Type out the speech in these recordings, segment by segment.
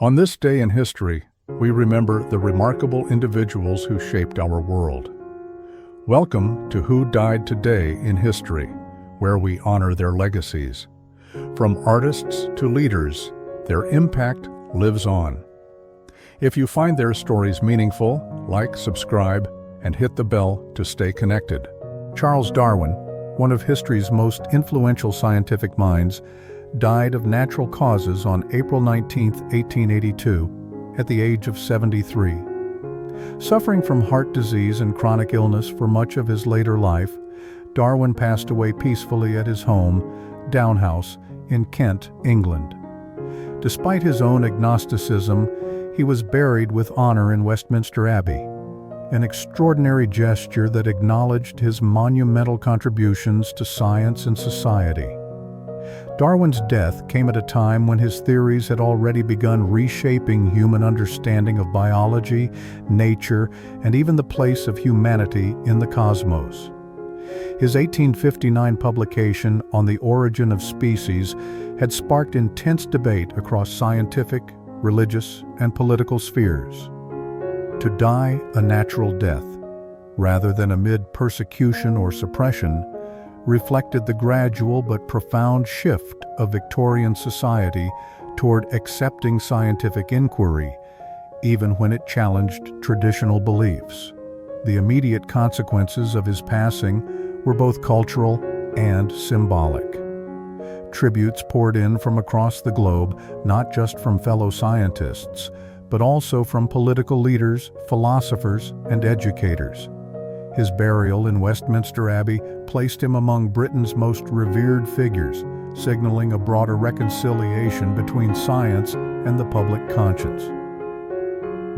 On this day in history, we remember the remarkable individuals who shaped our world. Welcome to Who Died Today in History, where we honor their legacies. From artists to leaders, their impact lives on. If you find their stories meaningful, like, subscribe, and hit the bell to stay connected. Charles Darwin, one of history's most influential scientific minds, died of natural causes on April 19, 1882, at the age of 73. Suffering from heart disease and chronic illness for much of his later life, Darwin passed away peacefully at his home, Downhouse, in Kent, England. Despite his own agnosticism, he was buried with honor in Westminster Abbey, an extraordinary gesture that acknowledged his monumental contributions to science and society. Darwin's death came at a time when his theories had already begun reshaping human understanding of biology, nature, and even the place of humanity in the cosmos. His 1859 publication on the origin of species had sparked intense debate across scientific, religious, and political spheres. To die a natural death, rather than amid persecution or suppression, reflected the gradual but profound shift of Victorian society toward accepting scientific inquiry, even when it challenged traditional beliefs. The immediate consequences of his passing were both cultural and symbolic. Tributes poured in from across the globe, not just from fellow scientists, but also from political leaders, philosophers, and educators. His burial in Westminster Abbey placed him among Britain's most revered figures, signaling a broader reconciliation between science and the public conscience.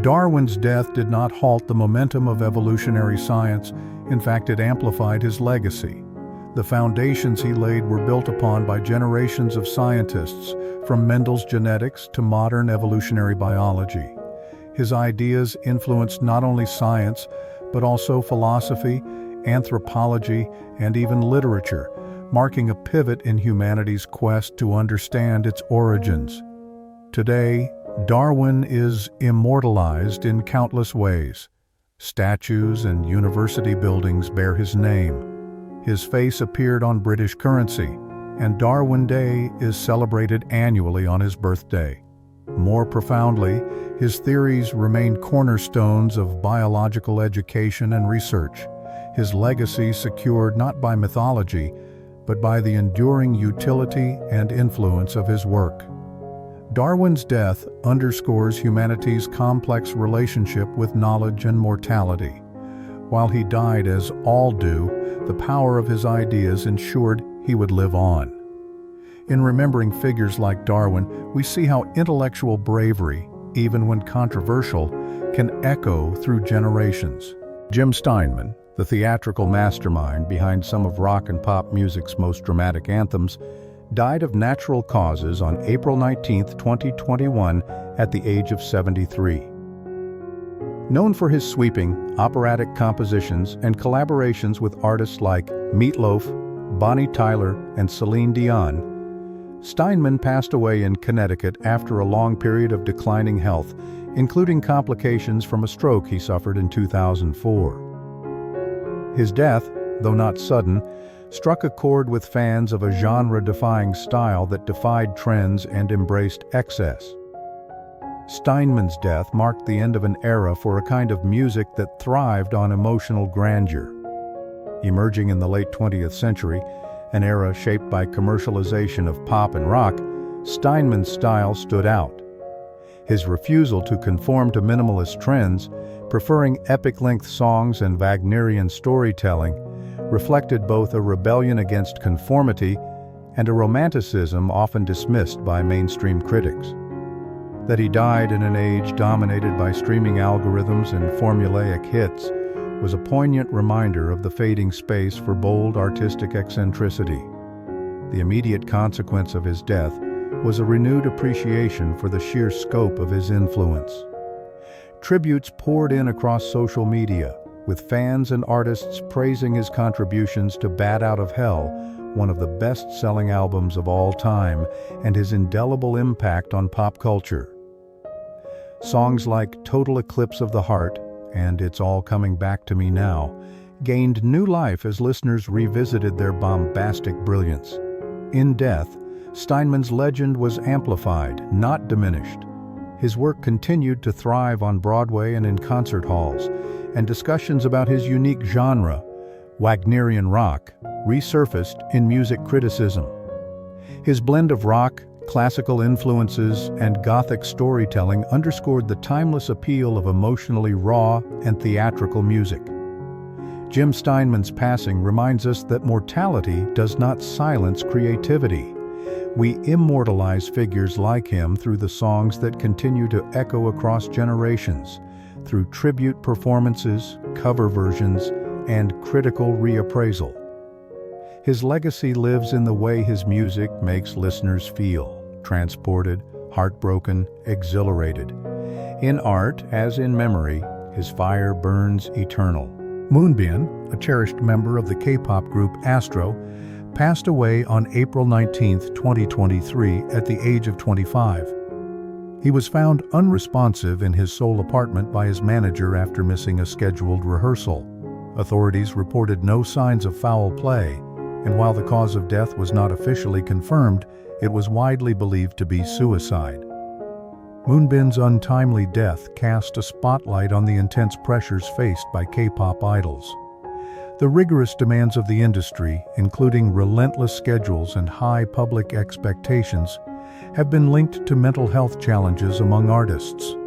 Darwin's death did not halt the momentum of evolutionary science. In fact, it amplified his legacy. The foundations he laid were built upon by generations of scientists, from Mendel's genetics to modern evolutionary biology. His ideas influenced not only science, but also philosophy, anthropology, and even literature, marking a pivot in humanity's quest to understand its origins. Today, Darwin is immortalized in countless ways. Statues and university buildings bear his name. His face appeared on British currency, and Darwin Day is celebrated annually on his birthday. More profoundly, his theories remain cornerstones of biological education and research, his legacy secured not by mythology, but by the enduring utility and influence of his work. Darwin's death underscores humanity's complex relationship with knowledge and mortality. While he died as all do, the power of his ideas ensured he would live on. In remembering figures like Darwin, we see how intellectual bravery, even when controversial, can echo through generations. Jim Steinman, the theatrical mastermind behind some of rock and pop music's most dramatic anthems, died of natural causes on April 19, 2021, at the age of 73. Known for his sweeping, operatic compositions and collaborations with artists like Meat Loaf, Bonnie Tyler, and Celine Dion, Steinman passed away in Connecticut after a long period of declining health, including complications from a stroke he suffered in 2004. His death, though not sudden, struck a chord with fans of a genre-defying style that defied trends and embraced excess. Steinman's death marked the end of an era for a kind of music that thrived on emotional grandeur. Emerging in the late 20th century, an era shaped by commercialization of pop and rock, Steinman's style stood out. His refusal to conform to minimalist trends, preferring epic-length songs and Wagnerian storytelling, reflected both a rebellion against conformity and a romanticism often dismissed by mainstream critics. That he died in an age dominated by streaming algorithms and formulaic hits was a poignant reminder of the fading space for bold artistic eccentricity. The immediate consequence of his death was a renewed appreciation for the sheer scope of his influence. Tributes poured in across social media, with fans and artists praising his contributions to Bat Out of Hell, one of the best-selling albums of all time, and his indelible impact on pop culture. Songs like Total Eclipse of the Heart and It's All Coming Back to Me Now gained new life as listeners revisited their bombastic brilliance. In death, Steinman's legend was amplified, not diminished. His work continued to thrive on Broadway and in concert halls, and discussions about his unique genre, Wagnerian rock, resurfaced in music criticism. His blend of rock, classical influences, and Gothic storytelling underscored the timeless appeal of emotionally raw and theatrical music. Jim Steinman's passing reminds us that mortality does not silence creativity. We immortalize figures like him through the songs that continue to echo across generations, through tribute performances, cover versions, and critical reappraisal. His legacy lives in the way his music makes listeners feel, transported, heartbroken, exhilarated. In art, as in memory, his fire burns eternal. Moonbin, a cherished member of the K-pop group ASTRO, passed away on April 19, 2023, at the age of 25. He was found unresponsive in his sole apartment by his manager after missing a scheduled rehearsal. Authorities reported no signs of foul play, and while the cause of death was not officially confirmed, it was widely believed to be suicide. Moonbin's untimely death cast a spotlight on the intense pressures faced by K-pop idols. The rigorous demands of the industry, including relentless schedules and high public expectations, have been linked to mental health challenges among artists.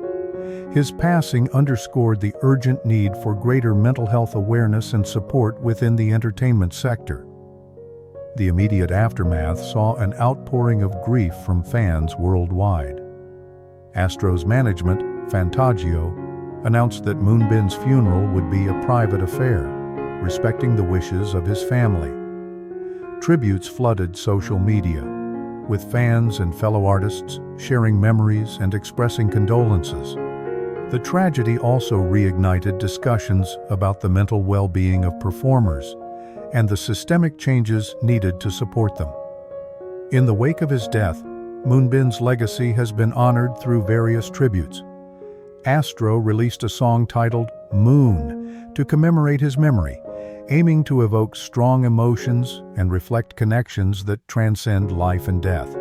His passing underscored the urgent need for greater mental health awareness and support within the entertainment sector. The immediate aftermath saw an outpouring of grief from fans worldwide. ASTRO's management, Fantagio, announced that Moonbin's funeral would be a private affair, respecting the wishes of his family. Tributes flooded social media, with fans and fellow artists sharing memories and expressing condolences. The tragedy also reignited discussions about the mental well-being of performers and the systemic changes needed to support them. In the wake of his death, Moonbin's legacy has been honored through various tributes. ASTRO released a song titled Moon to commemorate his memory, aiming to evoke strong emotions and reflect connections that transcend life and death.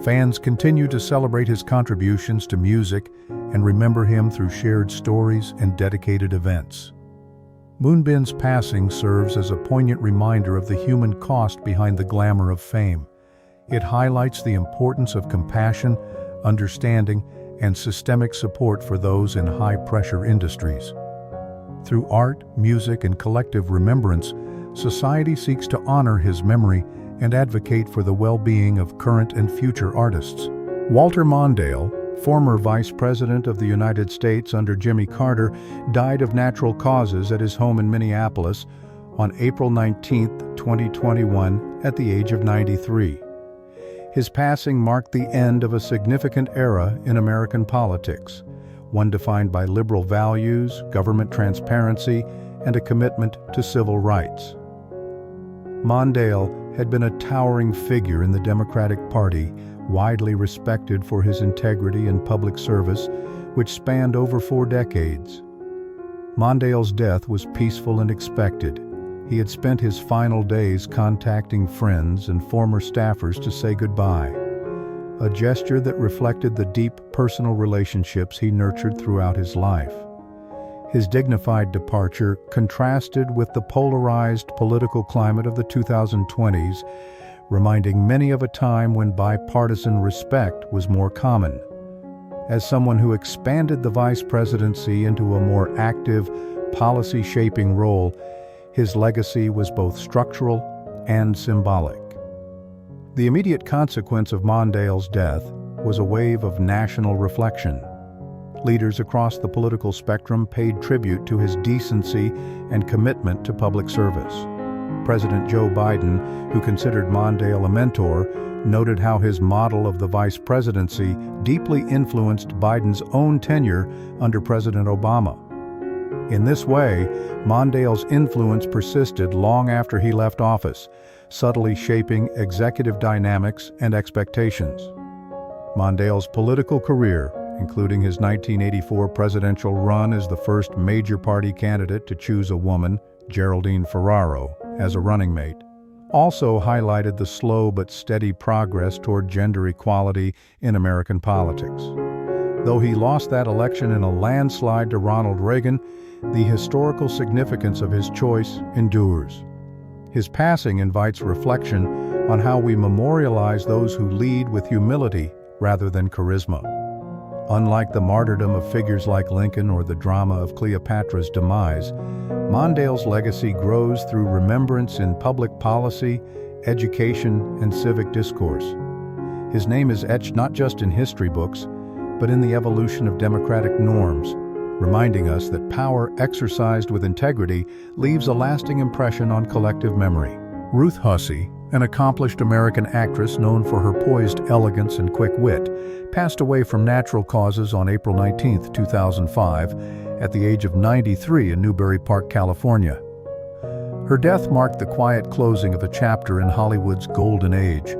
Fans continue to celebrate his contributions to music and remember him through shared stories and dedicated events. Moonbin's passing serves as a poignant reminder of the human cost behind the glamour of fame. It highlights the importance of compassion, understanding, and systemic support for those in high-pressure industries. Through art, music, and collective remembrance, society seeks to honor his memory and advocate for the well-being of current and future artists. Walter Mondale, former Vice President of the United States under Jimmy Carter, died of natural causes at his home in Minneapolis on April 19, 2021, at the age of 93. His passing marked the end of a significant era in American politics, one defined by liberal values, government transparency, and a commitment to civil rights. Mondale had been a towering figure in the Democratic Party, widely respected for his integrity and public service, which spanned over 4 decades. Mondale's death was peaceful and expected. He had spent his final days contacting friends and former staffers to say goodbye, a gesture that reflected the deep personal relationships he nurtured throughout his life. His dignified departure contrasted with the polarized political climate of the 2020s, reminding many of a time when bipartisan respect was more common. As someone who expanded the vice presidency into a more active, policy-shaping role, his legacy was both structural and symbolic. The immediate consequence of Mondale's death was a wave of national reflection. Leaders across the political spectrum paid tribute to his decency and commitment to public service. President Joe Biden, who considered Mondale a mentor, noted how his model of the vice presidency deeply influenced Biden's own tenure under President Obama. In this way, Mondale's influence persisted long after he left office, subtly shaping executive dynamics and expectations. Mondale's political career, including his 1984 presidential run as the first major party candidate to choose a woman, Geraldine Ferraro, as a running mate, also highlighted the slow but steady progress toward gender equality in American politics. Though he lost that election in a landslide to Ronald Reagan, the historical significance of his choice endures. His passing invites reflection on how we memorialize those who lead with humility rather than charisma. Unlike the martyrdom of figures like Lincoln or the drama of Cleopatra's demise, Mondale's legacy grows through remembrance in public policy, education, and civic discourse. His name is etched not just in history books, but in the evolution of democratic norms, reminding us that power exercised with integrity leaves a lasting impression on collective memory. Ruth Hussey, an accomplished American actress known for her poised elegance and quick wit, passed away from natural causes on April 19, 2005, at the age of 93 in Newbury Park, California. Her death marked the quiet closing of a chapter in Hollywood's golden age,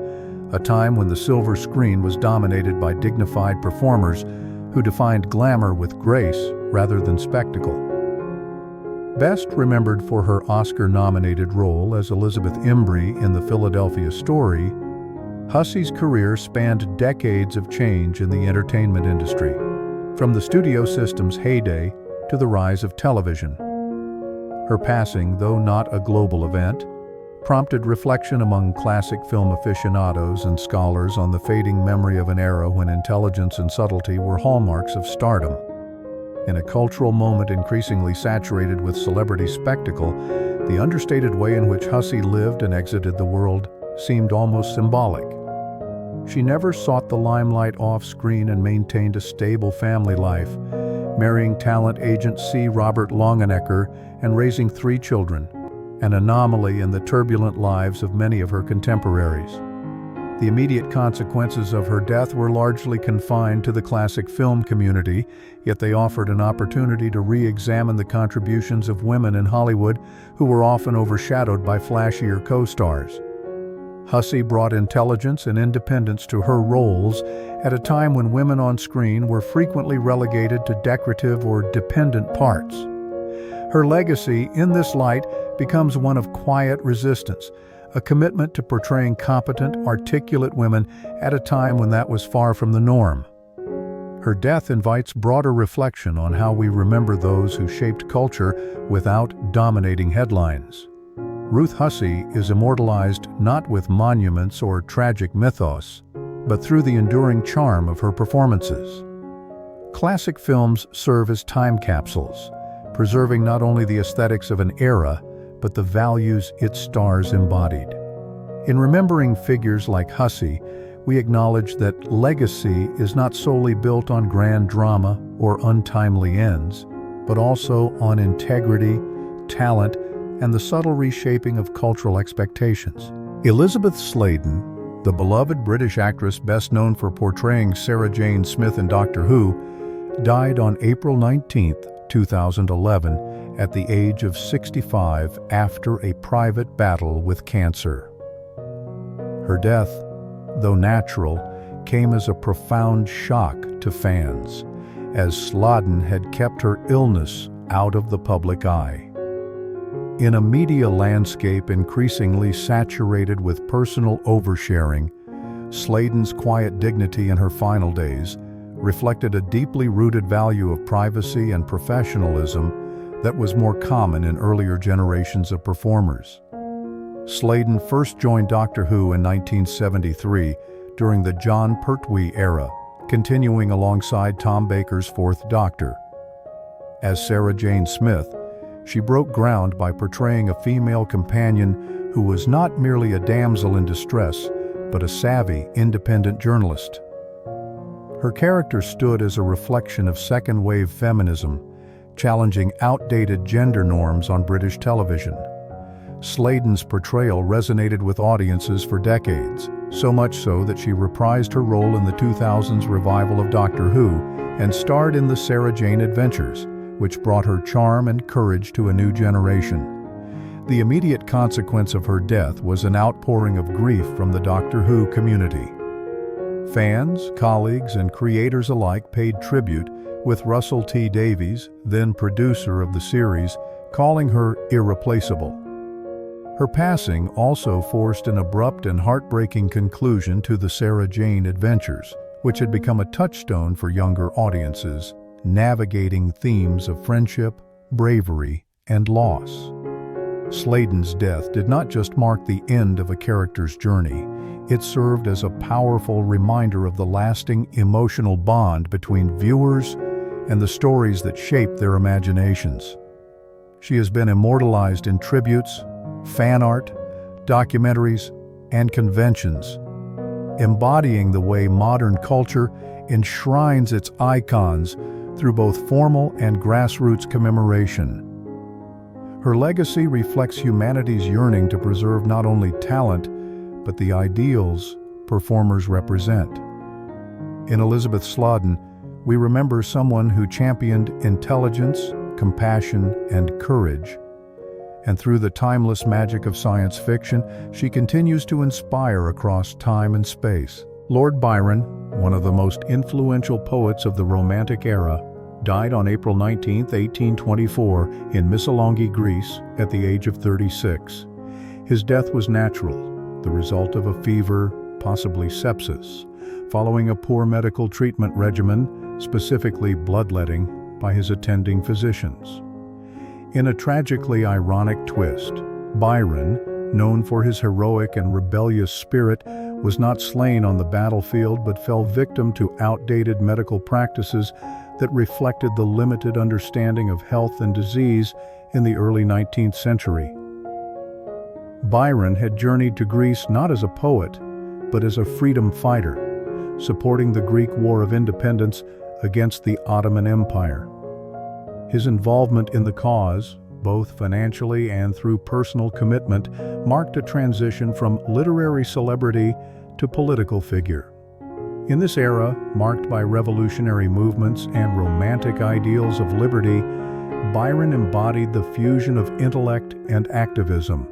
a time when the silver screen was dominated by dignified performers who defined glamour with grace rather than spectacle. Best remembered for her Oscar-nominated role as Elizabeth Embry in The Philadelphia Story, Hussey's career spanned decades of change in the entertainment industry, from the studio system's heyday to the rise of television. Her passing, though not a global event, prompted reflection among classic film aficionados and scholars on the fading memory of an era when intelligence and subtlety were hallmarks of stardom. In a cultural moment increasingly saturated with celebrity spectacle, the understated way in which Hussey lived and exited the world seemed almost symbolic. She never sought the limelight off-screen and maintained a stable family life, marrying talent agent C. Robert Longenecker and raising 3 children, an anomaly in the turbulent lives of many of her contemporaries. The immediate consequences of her death were largely confined to the classic film community, yet they offered an opportunity to re-examine the contributions of women in Hollywood who were often overshadowed by flashier co-stars. Hussey brought intelligence and independence to her roles at a time when women on screen were frequently relegated to decorative or dependent parts. Her legacy, in this light, becomes one of quiet resistance, a commitment to portraying competent, articulate women at a time when that was far from the norm. Her death invites broader reflection on how we remember those who shaped culture without dominating headlines. Ruth Hussey is immortalized not with monuments or tragic mythos, but through the enduring charm of her performances. Classic films serve as time capsules, preserving not only the aesthetics of an era, but the values its stars embodied. In remembering figures like Hussey, we acknowledge that legacy is not solely built on grand drama or untimely ends, but also on integrity, talent, and the subtle reshaping of cultural expectations. Elisabeth Sladen, the beloved British actress best known for portraying Sarah Jane Smith in Doctor Who, died on April 19, 2011, at the age of 65 after a private battle with cancer. Her death, though natural, came as a profound shock to fans, as Sladen had kept her illness out of the public eye. In a media landscape increasingly saturated with personal oversharing, Sladen's quiet dignity in her final days reflected a deeply rooted value of privacy and professionalism that was more common in earlier generations of performers. Sladen first joined Doctor Who in 1973 during the Jon Pertwee era, continuing alongside Tom Baker's Fourth Doctor. As Sarah Jane Smith, she broke ground by portraying a female companion who was not merely a damsel in distress, but a savvy, independent journalist. Her character stood as a reflection of second-wave feminism, challenging outdated gender norms on British television. Sladen's portrayal resonated with audiences for decades, so much so that she reprised her role in the 2000s revival of Doctor Who and starred in the Sarah Jane Adventures, which brought her charm and courage to a new generation. The immediate consequence of her death was an outpouring of grief from the Doctor Who community. Fans, colleagues, and creators alike paid tribute, with Russell T. Davies, then producer of the series, calling her irreplaceable. Her passing also forced an abrupt and heartbreaking conclusion to the Sarah Jane Adventures, which had become a touchstone for younger audiences, navigating themes of friendship, bravery, and loss. Sladen's death did not just mark the end of a character's journey, it served as a powerful reminder of the lasting emotional bond between viewers and the stories that shaped their imaginations. She has been immortalized in tributes, fan art, documentaries, and conventions, embodying the way modern culture enshrines its icons through both formal and grassroots commemoration. Her legacy reflects humanity's yearning to preserve not only talent, but the ideals performers represent. In Elisabeth Sladen, we remember someone who championed intelligence, compassion, and courage. And through the timeless magic of science fiction, she continues to inspire across time and space. Lord Byron, one of the most influential poets of the Romantic era, died on April 19, 1824, in Missolonghi, Greece, at the age of 36. His death was natural, the result of a fever, possibly sepsis, following a poor medical treatment regimen, specifically bloodletting, by his attending physicians. In a tragically ironic twist, Byron, known for his heroic and rebellious spirit, was not slain on the battlefield but fell victim to outdated medical practices that reflected the limited understanding of health and disease in the early 19th century. Byron had journeyed to Greece not as a poet, but as a freedom fighter, supporting the Greek War of Independence against the Ottoman Empire. His involvement in the cause, both financially and through personal commitment, marked a transition from literary celebrity to political figure. In this era, marked by revolutionary movements and romantic ideals of liberty, Byron embodied the fusion of intellect and activism.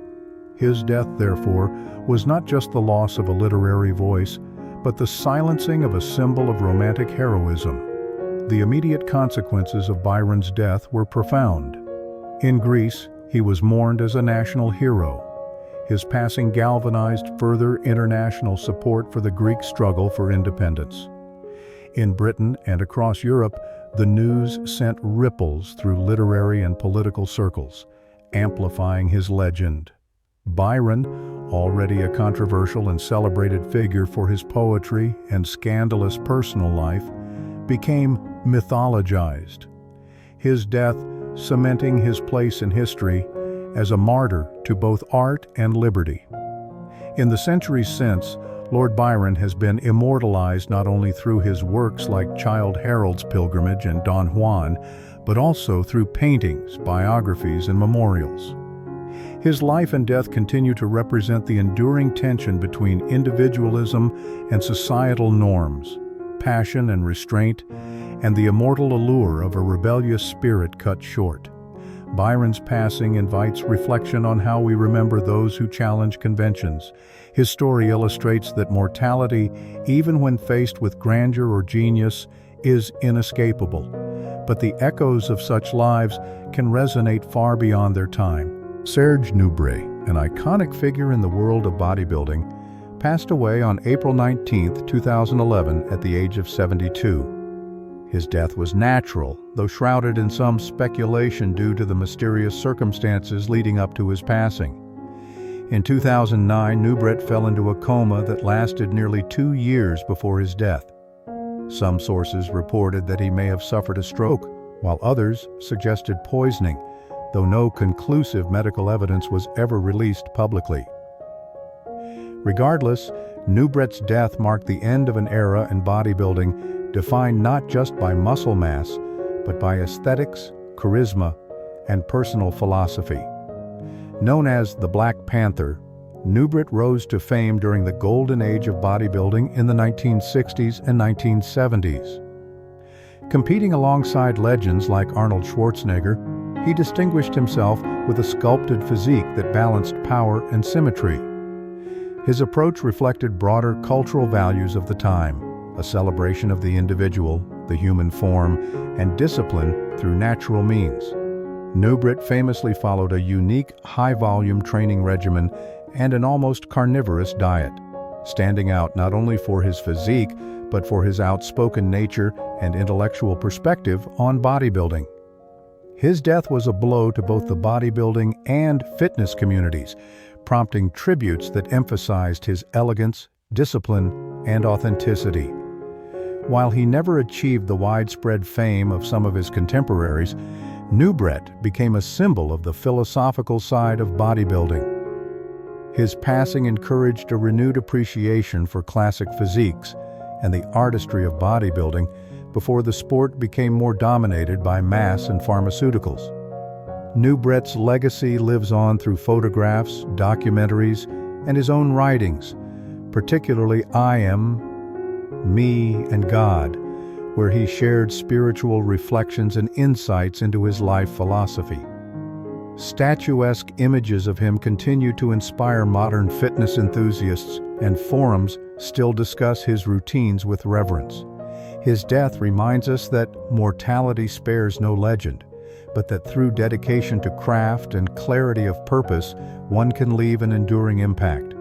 His death, therefore, was not just the loss of a literary voice, but the silencing of a symbol of romantic heroism. The immediate consequences of Byron's death were profound. In Greece, he was mourned as a national hero. His passing galvanized further international support for the Greek struggle for independence. In Britain and across Europe, the news sent ripples through literary and political circles, amplifying his legend. Byron, already a controversial and celebrated figure for his poetry and scandalous personal life, became mythologized. His death cementing his place in history as a martyr to both art and liberty. In the centuries since, Lord Byron has been immortalized not only through his works like Childe Harold's Pilgrimage and Don Juan, but also through paintings, biographies, and memorials. His life and death continue to represent the enduring tension between individualism and societal norms, passion and restraint, and the immortal allure of a rebellious spirit cut short. Byron's passing invites reflection on how we remember those who challenge conventions. His story illustrates that mortality, even when faced with grandeur or genius, is inescapable. But the echoes of such lives can resonate far beyond their time. Serge Nubret, an iconic figure in the world of bodybuilding, passed away on April 19, 2011 at the age of 72. His death was natural, though shrouded in some speculation due to the mysterious circumstances leading up to his passing. In 2009, Nubret fell into a coma that lasted nearly 2 years before his death. Some sources reported that he may have suffered a stroke, while others suggested poisoning, though no conclusive medical evidence was ever released publicly. Regardless, Nubret's death marked the end of an era in bodybuilding defined not just by muscle mass, but by aesthetics, charisma, and personal philosophy. Known as the Black Panther, Nubret rose to fame during the golden age of bodybuilding in the 1960s and 1970s. Competing alongside legends like Arnold Schwarzenegger, he distinguished himself with a sculpted physique that balanced power and symmetry. His approach reflected broader cultural values of the time, a celebration of the individual, the human form, and discipline through natural means. Nubret famously followed a unique, high-volume training regimen and an almost carnivorous diet, standing out not only for his physique, but for his outspoken nature and intellectual perspective on bodybuilding. His death was a blow to both the bodybuilding and fitness communities, prompting tributes that emphasized his elegance, discipline, and authenticity. While he never achieved the widespread fame of some of his contemporaries, Nubret became a symbol of the philosophical side of bodybuilding. His passing encouraged a renewed appreciation for classic physiques and the artistry of bodybuilding before the sport became more dominated by mass and pharmaceuticals. Nubret's legacy lives on through photographs, documentaries, and his own writings, particularly I Am, Me, and God, where he shared spiritual reflections and insights into his life philosophy. Statuesque images of him continue to inspire modern fitness enthusiasts, and forums still discuss his routines with reverence. His death reminds us that mortality spares no legend, but that through dedication to craft and clarity of purpose, one can leave an enduring impact.